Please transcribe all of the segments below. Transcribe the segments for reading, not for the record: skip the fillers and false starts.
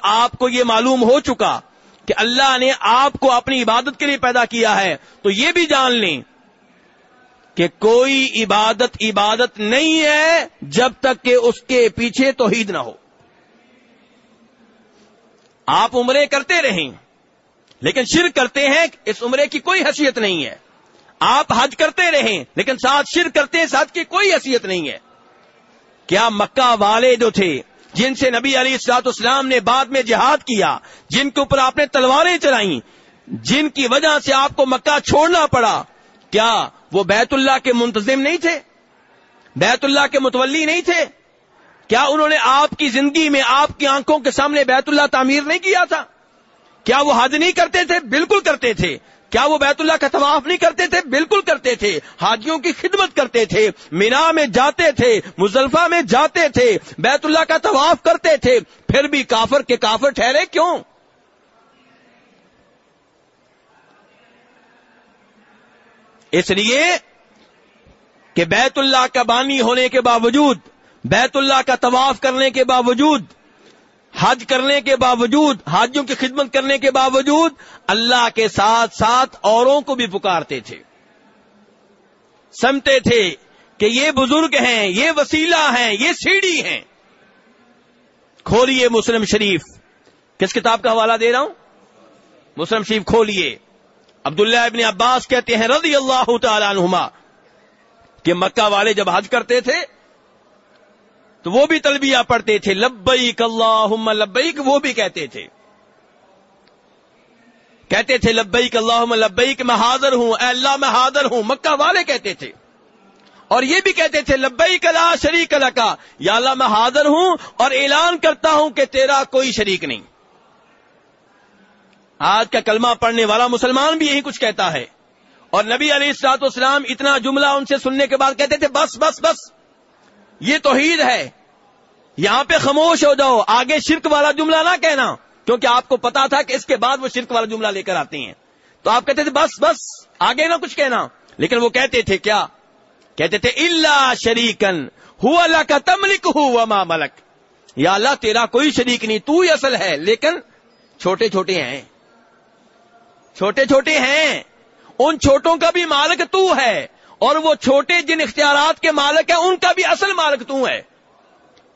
آپ کو یہ معلوم ہو چکا کہ اللہ نے آپ کو اپنی عبادت کے لیے پیدا کیا ہے، تو یہ بھی جان لیں کہ کوئی عبادت نہیں ہے جب تک کہ اس کے پیچھے توحید نہ ہو۔ آپ عمرے کرتے رہیں لیکن شرک کرتے ہیں، اس عمرے کی کوئی حیثیت نہیں ہے۔ آپ حج کرتے رہیں لیکن ساتھ شرک کرتے ہیں، ساتھ کی کوئی حیثیت نہیں ہے۔ کیا مکہ والے جو تھے جن سے نبی علیہ الصلوۃ والسلام نے بعد میں جہاد کیا، جن کے اوپر آپ نے تلواریں چلائیں، جن کی وجہ سے آپ کو مکہ چھوڑنا پڑا، کیا وہ بیت اللہ کے منتظم نہیں تھے؟ بیت اللہ کے متولی نہیں تھے؟ کیا انہوں نے آپ کی زندگی میں آپ کی آنکھوں کے سامنے بیت اللہ تعمیر نہیں کیا تھا؟ کیا وہ حج نہیں کرتے تھے؟ بالکل کرتے تھے۔ کیا وہ بیت اللہ کا طواف نہیں کرتے تھے؟ بالکل کرتے تھے۔ حاجیوں کی خدمت کرتے تھے، مینا میں جاتے تھے، مزدلفہ میں جاتے تھے، بیت اللہ کا طواف کرتے تھے، پھر بھی کافر کے کافر ٹھہرے کیوں؟ اس لیے کہ بیت اللہ کا بانی ہونے کے باوجود، بیت اللہ کا طواف کرنے کے باوجود، حج کرنے کے باوجود، حاجیوں کی خدمت کرنے کے باوجود اللہ کے ساتھ ساتھ اوروں کو بھی پکارتے تھے، سمجھتے تھے کہ یہ بزرگ ہیں، یہ وسیلہ ہیں، یہ سیڑھی ہیں۔ کھولیے مسلم شریف، کس کتاب کا حوالہ دے رہا ہوں؟ مسلم شریف کھولیے۔ عبداللہ ابن عباس کہتے ہیں رضی اللہ تعالی عنہما کہ مکہ والے جب حج کرتے تھے تو وہ بھی تلبیہ پڑھتے تھے، لبیک اللہم لبیک، وہ بھی کہتے تھے لبیک اللہم لبیک، میں حاضر ہوں اے اللہ، میں حاضر ہوں، مکہ والے کہتے تھے۔ اور یہ بھی کہتے تھے لبیک لا شریک لک، یا اللہ میں حاضر ہوں اور اعلان کرتا ہوں کہ تیرا کوئی شریک نہیں۔ آج کا کلمہ پڑھنے والا مسلمان بھی یہی کچھ کہتا ہے، اور نبی علیہ الصلوۃ والسلام اتنا جملہ ان سے سننے کے بعد کہتے تھے بس بس بس، یہ توحید ہے، یہاں پہ خاموش ہو جاؤ، آگے شرک والا جملہ نہ کہنا، کیونکہ آپ کو پتا تھا کہ اس کے بعد وہ شرک والا جملہ لے کر آتے ہیں، تو آپ کہتے تھے بس بس آگے نہ کچھ کہنا۔ لیکن وہ کہتے تھے کیا؟ کہتے تھے الا شریکن هو لک تملکہ وما ملک، یا اللہ تیرا کوئی شریک نہیں، تو ہی اصل ہے، لیکن چھوٹے چھوٹے ہیں، چھوٹے چھوٹے ہیں، ان چھوٹوں کا بھی مالک تو ہے، اور وہ چھوٹے جن اختیارات کے مالک ہیں ان کا بھی اصل مالک تو ہے۔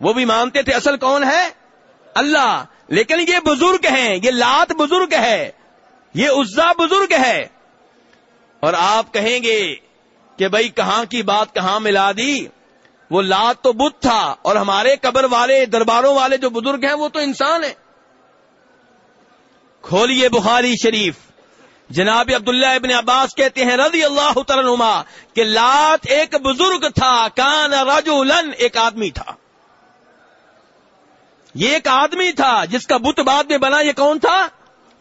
وہ بھی مانتے تھے اصل کون ہے؟ اللہ، لیکن یہ بزرگ ہیں، یہ لات بزرگ ہے، یہ عزا بزرگ ہے، اور آپ کہیں گے کہ بھئی کہاں کی بات کہاں ملا دی، وہ لات تو بت تھا، اور ہمارے قبر والے درباروں والے جو بزرگ ہیں وہ تو انسان ہیں۔ کھولیے بخاری شریف، جناب عبداللہ ابن عباس کہتے ہیں رضی اللہ تعالی عنہما کہ لات ایک بزرگ تھا، کان رجلن، ایک آدمی تھا، یہ ایک آدمی تھا جس کا بت بعد میں بنا، یہ کون تھا؟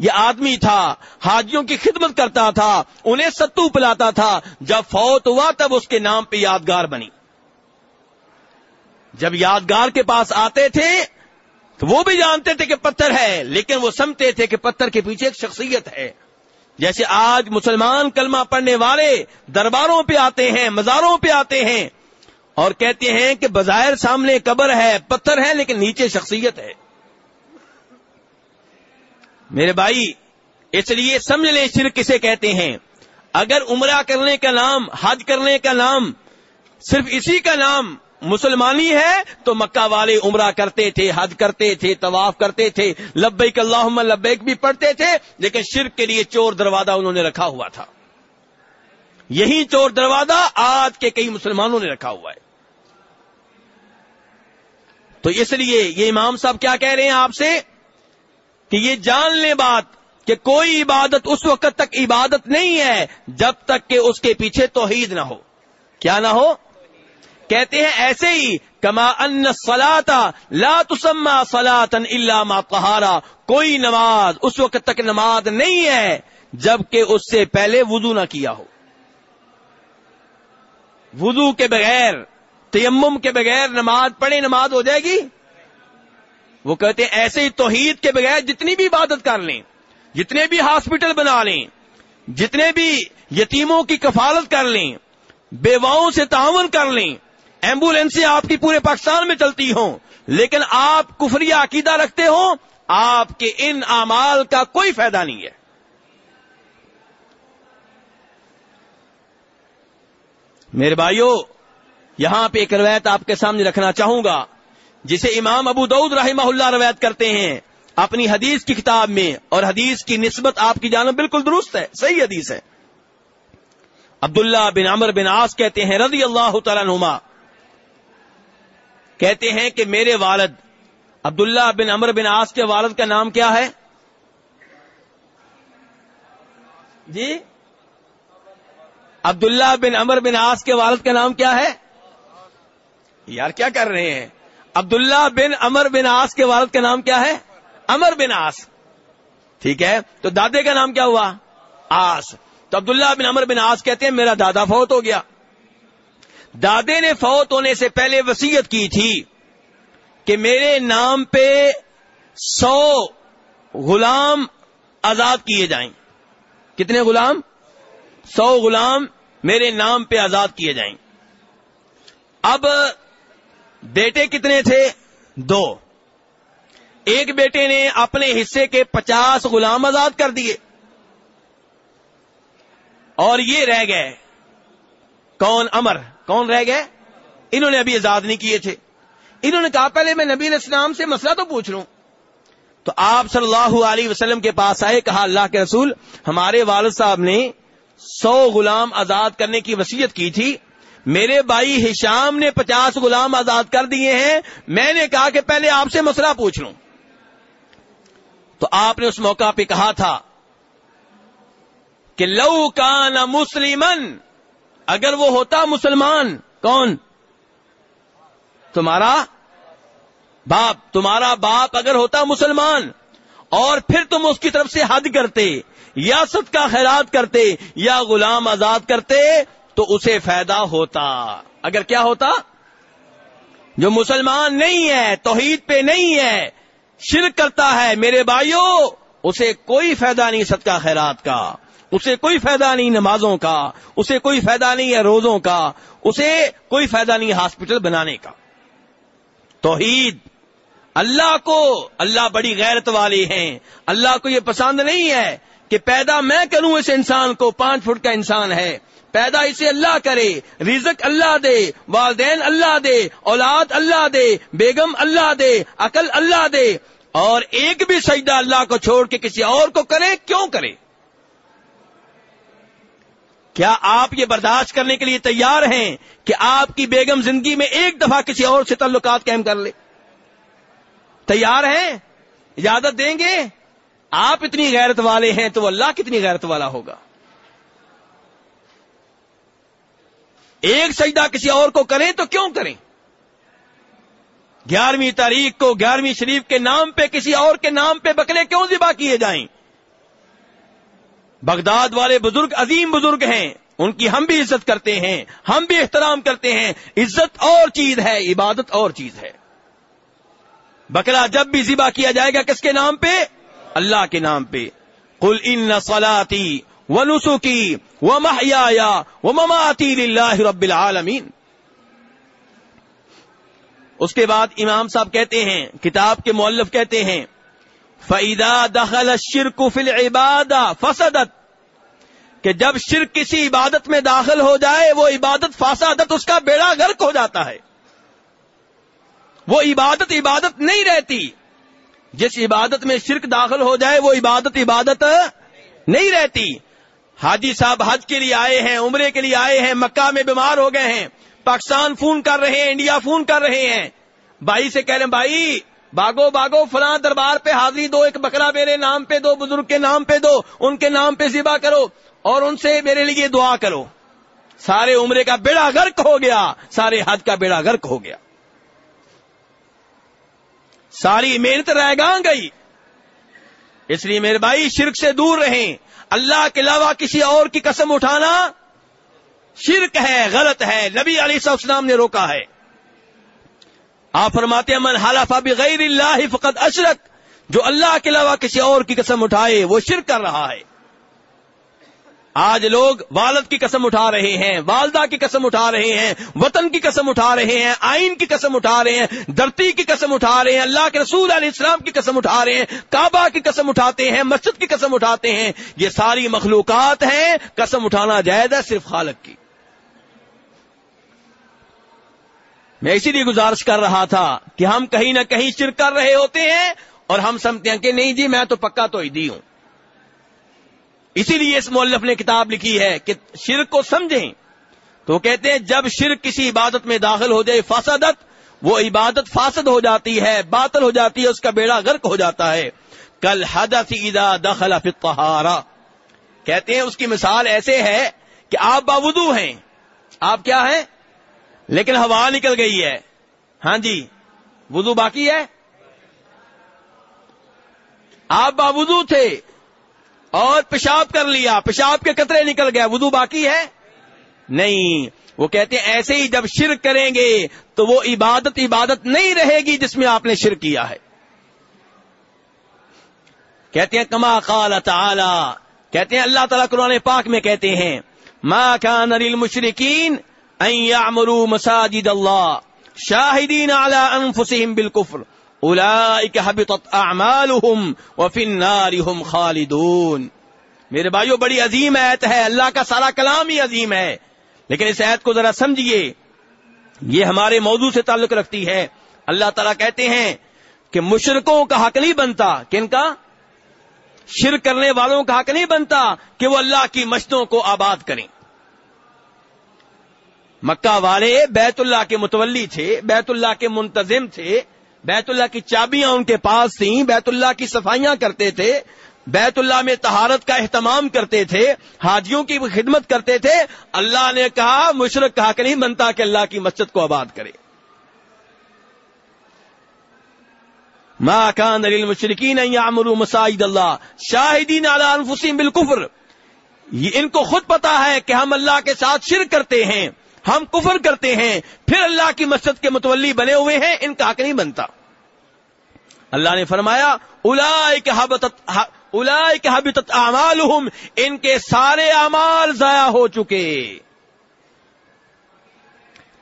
یہ آدمی تھا، حاجیوں کی خدمت کرتا تھا، انہیں ستو پلاتا تھا، جب فوت ہوا تب اس کے نام پہ یادگار بنی۔ جب یادگار کے پاس آتے تھے تو وہ بھی جانتے تھے کہ پتھر ہے، لیکن وہ سمجھتے تھے کہ پتھر کے پیچھے ایک شخصیت ہے۔ جیسے آج مسلمان کلمہ پڑھنے والے درباروں پہ آتے ہیں، مزاروں پہ آتے ہیں اور کہتے ہیں کہ بظاہر سامنے قبر ہے، پتھر ہے، لیکن نیچے شخصیت ہے۔ میرے بھائی، اس لیے سمجھ لیں شرک کسے کہتے ہیں۔ اگر عمرہ کرنے کا نام، حج کرنے کا نام، صرف اسی کا نام مسلمانی ہے تو مکہ والے عمرہ کرتے تھے، حج کرتے تھے، طواف کرتے تھے، لبیک اللہم لبیک بھی پڑھتے تھے، لیکن شرک کے لیے چور دروازہ انہوں نے رکھا ہوا تھا۔ یہی چور دروازہ آج کے کئی مسلمانوں نے رکھا ہوا ہے۔ تو اس لیے یہ امام صاحب کیا کہہ رہے ہیں آپ سے کہ یہ جان لیں بات کہ کوئی عبادت اس وقت تک عبادت نہیں ہے جب تک کہ اس کے پیچھے توحید نہ ہو۔ کیا نہ ہو؟ کہتے ہیں ایسے ہی کما ان الصلاۃ لا تسمى صلاۃ الا مع طہارہ، کوئی نماز اس وقت تک نماز نہیں ہے جبکہ اس سے پہلے وضو نہ کیا ہو۔ وضو کے بغیر، تیمم کے بغیر نماز پڑھے نماز ہو جائے گی؟ وہ کہتے ہیں ایسے ہی توحید کے بغیر جتنی بھی عبادت کر لیں، جتنے بھی ہاسپٹل بنا لیں، جتنے بھی یتیموں کی کفالت کر لیں، بیواؤں سے تعاون کر لیں، ایمبولینسیں آپ کی پورے پاکستان میں چلتی ہوں، لیکن آپ کفریہ عقیدہ رکھتے ہو، آپ کے ان اعمال کا کوئی فائدہ نہیں ہے. میرے بھائیو، یہاں پہ ایک روایت آپ کے سامنے رکھنا چاہوں گا جسے امام ابو داؤد رحمہ اللہ روایت کرتے ہیں اپنی حدیث کی کتاب میں، اور حدیث کی نسبت آپ کی جانب بالکل درست ہے، صحیح حدیث ہے. عبداللہ بن عمرو بن عاص کہتے ہیں رضی اللہ تعالیٰ عنہما، کہتے ہیں کہ میرے والد عبداللہ بن عمرو بن عاص کے والد کا نام کیا ہے جی؟ عبداللہ بن عمرو بن عاص کے والد کا نام کیا ہے؟ یار کیا کر رہے ہیں؟ عبداللہ بن عمرو بن عاص کے والد کا نام کیا ہے؟ عمر بن عاص. ٹھیک ہے، تو دادے کا نام کیا ہوا؟ عاص. تو عبداللہ بن عمرو بن عاص کہتے ہیں میرا دادا فوت ہو گیا. دادے نے فوت ہونے سے پہلے وصیت کی تھی کہ میرے نام پہ 100 غلام آزاد کیے جائیں. کتنے غلام؟ 100 غلام میرے نام پہ آزاد کیے جائیں. اب بیٹے کتنے تھے؟ 2. ایک بیٹے نے اپنے حصے کے 50 غلام آزاد کر دیے اور یہ رہ گئے کون؟ عمر. کون رہ گئے؟ انہوں نے ابھی آزاد نہیں کیے تھے. انہوں نے کہا پہلے میں نبی علیہ السلام سے مسئلہ تو پوچھ لوں. تو آپ صلی اللہ علیہ وسلم کے پاس آئے، کہا اللہ کے رسول ہمارے والد صاحب نے 100 غلام آزاد کرنے کی وصیت کی تھی، میرے بھائی ہشام نے 50 غلام آزاد کر دیے ہیں، میں نے کہا کہ پہلے آپ سے مسئلہ پوچھ لوں. تو آپ نے اس موقع پہ کہا تھا کہ لو کان مسلمن، اگر وہ ہوتا مسلمان. کون؟ تمہارا باپ. تمہارا باپ اگر ہوتا مسلمان اور پھر تم اس کی طرف سے حج کرتے یا صدقہ خیرات کرتے یا غلام آزاد کرتے تو اسے فائدہ ہوتا. اگر کیا ہوتا؟ جو مسلمان نہیں ہے، توحید پہ نہیں ہے، شرک کرتا ہے، میرے بھائیوں اسے کوئی فائدہ نہیں صدقہ خیرات کا، اسے کوئی فائدہ نہیں نمازوں کا، اسے کوئی فائدہ نہیں ہے روزوں کا، اسے کوئی فائدہ نہیں ہاسپٹل بنانے کا. توحید اللہ کو، اللہ بڑی غیرت والے ہیں، اللہ کو یہ پسند نہیں ہے کہ پیدا میں کروں اس انسان کو، 5 فٹ کا انسان ہے، پیدا اسے اللہ کرے، رزق اللہ دے، والدین اللہ دے، اولاد اللہ دے، بیگم اللہ دے، عقل اللہ دے، اور ایک بھی سجدہ اللہ کو چھوڑ کے کسی اور کو کرے. کیوں کرے؟ کیا آپ یہ برداشت کرنے کے لیے تیار ہیں کہ آپ کی بیگم زندگی میں ایک دفعہ کسی اور سے تعلقات قائم کر لے؟ تیار ہیں؟ اجازت دیں گے؟ آپ اتنی غیرت والے ہیں تو اللہ کتنی غیرت والا ہوگا. ایک سجدہ کسی اور کو کریں تو کیوں کریں؟ 11ویں تاریخ کو 11ویں شریف کے نام پہ کسی اور کے نام پہ بکرے کیوں ذبح کیے جائیں؟ بغداد والے بزرگ عظیم بزرگ ہیں، ان کی ہم بھی عزت کرتے ہیں، ہم بھی احترام کرتے ہیں. عزت اور چیز ہے، عبادت اور چیز ہے. بکرا جب بھی ذبح کیا جائے گا کس کے نام پہ؟ اللہ کے نام پہ. قل ان صلاتی ونسکی ومحیای ومماتی للہ رب العالمین. اس کے بعد امام صاحب کہتے ہیں، کتاب کے مؤلف کہتے ہیں فَإِذَا دَخَلَ الشِّرْكُ فِي الْعِبَادَةِ فَسَدَتْ، کہ جب شرک کسی عبادت میں داخل ہو جائے وہ عبادت فاسدت، اس کا بیڑا غرق ہو جاتا ہے. وہ عبادت عبادت نہیں رہتی. جس عبادت میں شرک داخل ہو جائے وہ عبادت عبادت نہیں رہتی. حاجی صاحب حج کے لیے آئے ہیں، عمرے کے لیے آئے ہیں، مکہ میں بیمار ہو گئے ہیں، پاکستان فون کر رہے ہیں، انڈیا فون کر رہے ہیں، بھائی سے کہہ رہے ہیں بھائی بھاگو بھاگو فلاں دربار پہ حاضری دو، ایک بکرا میرے نام پہ دو، بزرگ کے نام پہ دو، ان کے نام پہ ذبح کرو اور ان سے میرے لیے دعا کرو. سارے عمرے کا بیڑا غرق ہو گیا، سارے حج کا بیڑا غرق ہو گیا، ساری محنت رہ گئی. اس لیے میرے بھائی شرک سے دور رہیں. اللہ کے علاوہ کسی اور کی قسم اٹھانا شرک ہے، غلط ہے. نبی علیہ السلام نے روکا ہے. آپ فرماتے ہیں من حلف بغیر اللہ فقد اشرک، جو اللہ کے علاوہ کسی اور کی قسم اٹھائے وہ شرک کر رہا ہے. آج لوگ والد کی قسم اٹھا رہے ہیں، والدہ کی قسم اٹھا رہے ہیں، وطن کی قسم اٹھا رہے ہیں، آئین کی قسم اٹھا رہے ہیں، دھرتی کی قسم اٹھا رہے ہیں، اللہ کے رسول علیہ السلام کی قسم اٹھا رہے ہیں، کعبہ کی قسم اٹھاتے ہیں، مسجد کی قسم اٹھاتے ہیں. یہ ساری مخلوقات ہیں، قسم اٹھانا جائز ہے صرف خالق کی. میں اسی لیے گزارش کر رہا تھا کہ ہم کہیں نہ کہیں شرک کر رہے ہوتے ہیں اور ہم سمجھتے ہیں کہ نہیں جی میں تو پکا توحیدی ہوں. اسی لیے اس مؤلف نے کتاب لکھی ہے کہ شرک کو سمجھیں. تو کہتے ہیں جب شرک کسی عبادت میں داخل ہو جائے فاسدت، وہ عبادت فاسد ہو جاتی ہے، باطل ہو جاتی ہے، اس کا بیڑا غرق ہو جاتا ہے. کل حدث اذا دخل فی الطہارہ، کہتے ہیں اس کی مثال ایسے ہے کہ آپ باوضو ہیں، آپ کیا ہیں لیکن ہوا نکل گئی ہے، ہاں جی وضو باقی ہے. آپ باوضو تھے اور پیشاب کر لیا، پیشاب کے قطرے نکل گئے، وضو باقی ہے نہیں. وہ کہتے ہیں ایسے ہی جب شرک کریں گے تو وہ عبادت نہیں رہے گی جس میں آپ نے شرک کیا ہے. کہتے ہیں کما قال تعالی، کہتے ہیں اللہ تعالیٰ قرآن پاک میں کہتے ہیں ما کان للمشرکین ان یعمروا مساجد اللہ شاہدین علی انفسہم بالکفر اولئک حبطت اعمالہم وفی النار ہم خالدون. میرے بھائیو بڑی عظیم آیت ہے، اللہ کا سارا کلام ہی عظیم ہے، لیکن اس آیت کو ذرا سمجھیے، یہ ہمارے موضوع سے تعلق رکھتی ہے. اللہ تعالیٰ کہتے ہیں کہ مشرکوں کا حق نہیں بنتا، کن کا؟ شرک کرنے والوں کا حق نہیں بنتا کہ وہ اللہ کی مسجدوں کو آباد کریں. مکہ والے بیت اللہ کے متولی تھے، بیت اللہ کے منتظم تھے، بیت اللہ کی چابیاں ان کے پاس تھیں، بیت اللہ کی صفائیاں کرتے تھے، بیت اللہ میں طہارت کا اہتمام کرتے تھے، حاجیوں کی خدمت کرتے تھے. اللہ نے کہا مشرک کا حق نہیں بنتا کہ اللہ کی مسجد کو آباد کرے. ما کان للمشرکین ان یعمروا مساجد اللہ شاہدین علی انفسہم بالکفر. یہ ان کو خود پتا ہے کہ ہم اللہ کے ساتھ شرک کرتے ہیں، ہم کفر کرتے ہیں، پھر اللہ کی مسجد کے متولی بنے ہوئے ہیں، ان کا حق نہیں بنتا. اللہ نے فرمایا اولئک حبطت اعمالہم، ان کے سارے اعمال ضائع ہو چکے.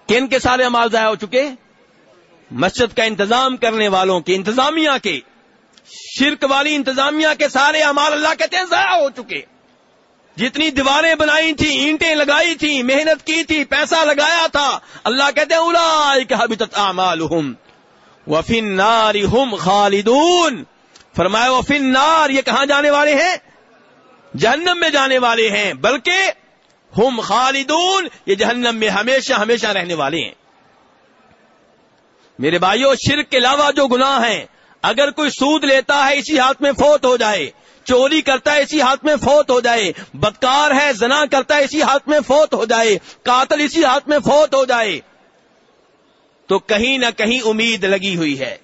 کن کے سارے اعمال ضائع ہو چکے؟ مسجد کا انتظام کرنے والوں کے، انتظامیہ کے، شرک والی انتظامیہ کے سارے اعمال اللہ کہتے ہیں ضائع ہو چکے. جتنی دیواریں بنائی تھی، اینٹیں لگائی تھی، محنت کی تھی، پیسہ لگایا تھا، اللہ کہتے ہیں اولئک حبطت اعمالہم وفی النار ہم خالدون. فرمایا وفی النار، یہ کہاں جانے والے ہیں؟ جہنم میں جانے والے ہیں، بلکہ ہم خالدون، یہ جہنم میں ہمیشہ ہمیشہ رہنے والے ہیں. میرے بھائیو شرک کے علاوہ جو گناہ ہیں، اگر کوئی سود لیتا ہے اسی ہاتھ میں فوت ہو جائے، چوری کرتا ہے اسی ہاتھ میں فوت ہو جائے، بدکار ہے زنا کرتا ہے اسی ہاتھ میں فوت ہو جائے، قاتل اسی ہاتھ میں فوت ہو جائے، تو کہیں نہ کہیں امید لگی ہوئی ہے.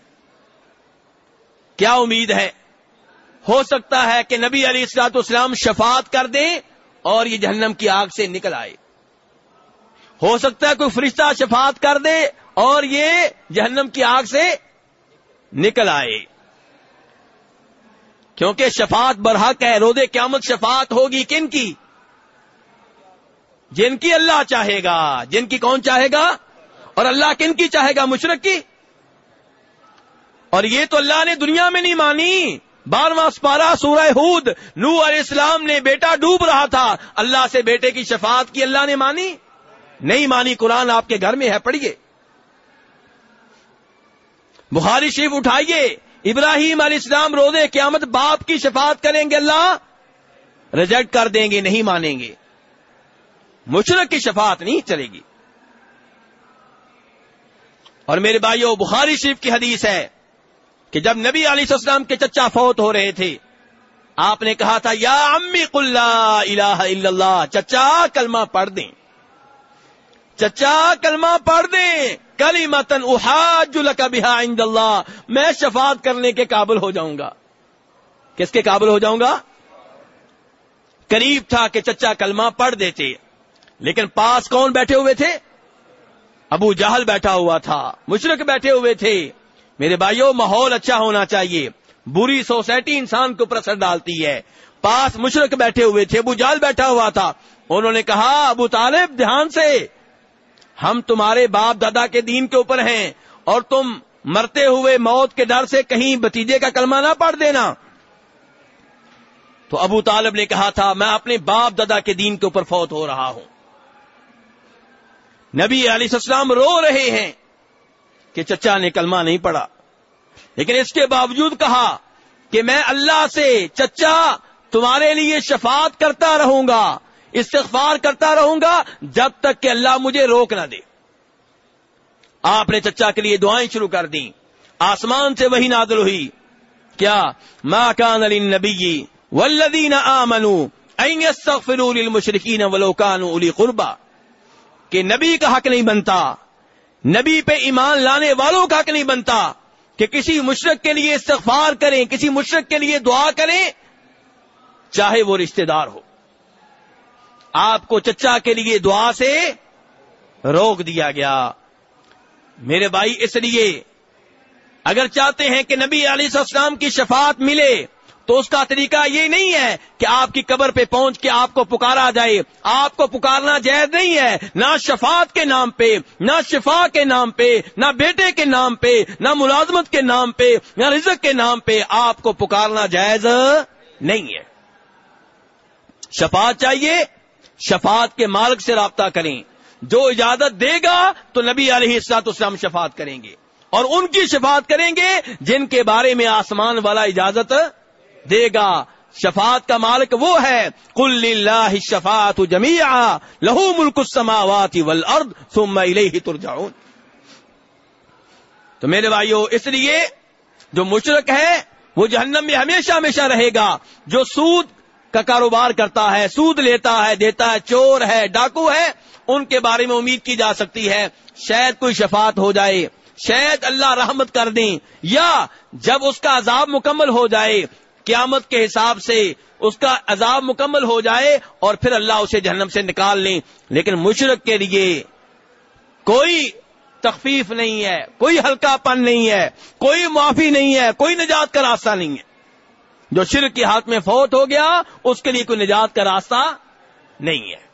کیا امید ہے؟ ہو سکتا ہے کہ نبی علیہ الصلوۃ والسلام شفاعت کر دیں اور یہ جہنم کی آگ سے نکل آئے. ہو سکتا ہے کوئی فرشتہ شفاعت کر دے اور یہ جہنم کی آگ سے نکل آئے. کیونکہ شفاعت برحق ہے. روز قیامت شفاعت ہوگی کن کی؟ جن کی اللہ چاہے گا. جن کی کون چاہے گا؟ اور اللہ کن کی چاہے گا؟ مشرک کی. اور یہ تو اللہ نے دنیا میں نہیں مانی. 12واں سپارہ سورہ ہود، نوح علیہ السلام نے بیٹا ڈوب رہا تھا، اللہ سے بیٹے کی شفاعت کی، اللہ نے مانی؟ نہیں مانی. قرآن آپ کے گھر میں ہے، پڑھیے. بخاری شریف اٹھائیے، ابراہیم علیہ السلام روز قیامت باپ کی شفاعت کریں گے، اللہ ریجیکٹ کر دیں گے، نہیں مانیں گے. مشرک کی شفاعت نہیں چلے گی. اور میرے بھائیو بخاری شریف کی حدیث ہے کہ جب نبی علیہ السلام کے چچا فوت ہو رہے تھے، آپ نے کہا تھا یا امی قل لا الہ الا اللہ، چچا کلمہ پڑھ دیں، چچا کلمہ پڑھ دیں، کلمۃ احاج لک بہا عند اللہ، میں شفاعت کرنے کے قابل ہو جاؤں گا. کس کے قابل ہو جاؤں گا؟ قریب تھا کہ چچا کلمہ پڑھ دیتے، لیکن پاس کون بیٹھے ہوئے تھے؟ ابو جہل بیٹھا ہوا تھا، مشرک بیٹھے ہوئے تھے. میرے بھائیوں ماحول اچھا ہونا چاہیے. بری سوسائٹی انسان کے اوپر اثر ڈالتی ہے. پاس مشرک بیٹھے ہوئے تھے، ابو جہل بیٹھا ہوا تھا. انہوں نے کہا ابو طالب دھیان سے، ہم تمہارے باپ دادا کے دین کے اوپر ہیں اور تم مرتے ہوئے موت کے ڈر سے کہیں بھتیجے کا کلمہ نہ پڑھ دینا. تو ابو طالب نے کہا تھا میں اپنے باپ دادا کے دین کے اوپر فوت ہو رہا ہوں. نبی علیہ السلام رو رہے ہیں کہ چچا نے کلمہ نہیں پڑھا، لیکن اس کے باوجود کہا کہ میں اللہ سے چچا تمہارے لیے شفاعت کرتا رہوں گا، استغفار کرتا رہوں گا جب تک کہ اللہ مجھے روک نہ دے. آپ نے چچا کے لیے دعائیں شروع کر دیں. آسمان سے وحی نازل ہوئی، کیا ما کان للنبی والذین آمنوا ان یستغفروا للمشرکین ولو کانوا اولی قربی، کہ نبی کا حق نہیں بنتا، نبی پہ ایمان لانے والوں کا حق نہیں بنتا کہ کسی مشرک کے لیے استغفار کریں، کسی مشرک کے لیے دعا کریں چاہے وہ رشتہ دار ہو. آپ کو چچا کے لیے دعا سے روک دیا گیا. میرے بھائی اس لیے اگر چاہتے ہیں کہ نبی علیہ السلام کی شفاعت ملے تو اس کا طریقہ یہ نہیں ہے کہ آپ کی قبر پہ پہنچ کے آپ کو پکارا جائے. آپ کو پکارنا جائز نہیں ہے، نہ شفاعت کے نام پہ، نہ شفا کے نام پہ، نہ بیٹے کے نام پہ، نہ ملازمت کے نام پہ، نہ رزق کے نام پہ آپ کو پکارنا جائز نہیں ہے. شفاعت چاہیے، شفاعت کے مالک سے رابطہ کریں. جو اجازت دے گا تو نبی علیہ السلام شفاعت کریں گے، اور ان کی شفاعت کریں گے جن کے بارے میں آسمان والا اجازت دے گا. شفاعت کا مالک وہ ہے قل للہ الشفاعۃ جمیعا لہ ملک السماوات والارض ثم الیہ ترجعون. تو میرے بھائیو اس لیے جو مشرک ہے وہ جہنم میں ہمیشہ ہمیشہ رہے گا. جو سود کا کاروبار کرتا ہے، سود لیتا ہے دیتا ہے، چور ہے، ڈاکو ہے، ان کے بارے میں امید کی جا سکتی ہے شاید کوئی شفاعت ہو جائے، شاید اللہ رحمت کر دیں، یا جب اس کا عذاب مکمل ہو جائے قیامت کے حساب سے اس کا عذاب مکمل ہو جائے اور پھر اللہ اسے جہنم سے نکال لیں. لیکن مشرک کے لیے کوئی تخفیف نہیں ہے، کوئی ہلکا پن نہیں ہے، کوئی معافی نہیں ہے، کوئی نجات کا راستہ نہیں ہے. جو شرک کے ہاتھ میں فوت ہو گیا اس کے لیے کوئی نجات کا راستہ نہیں ہے.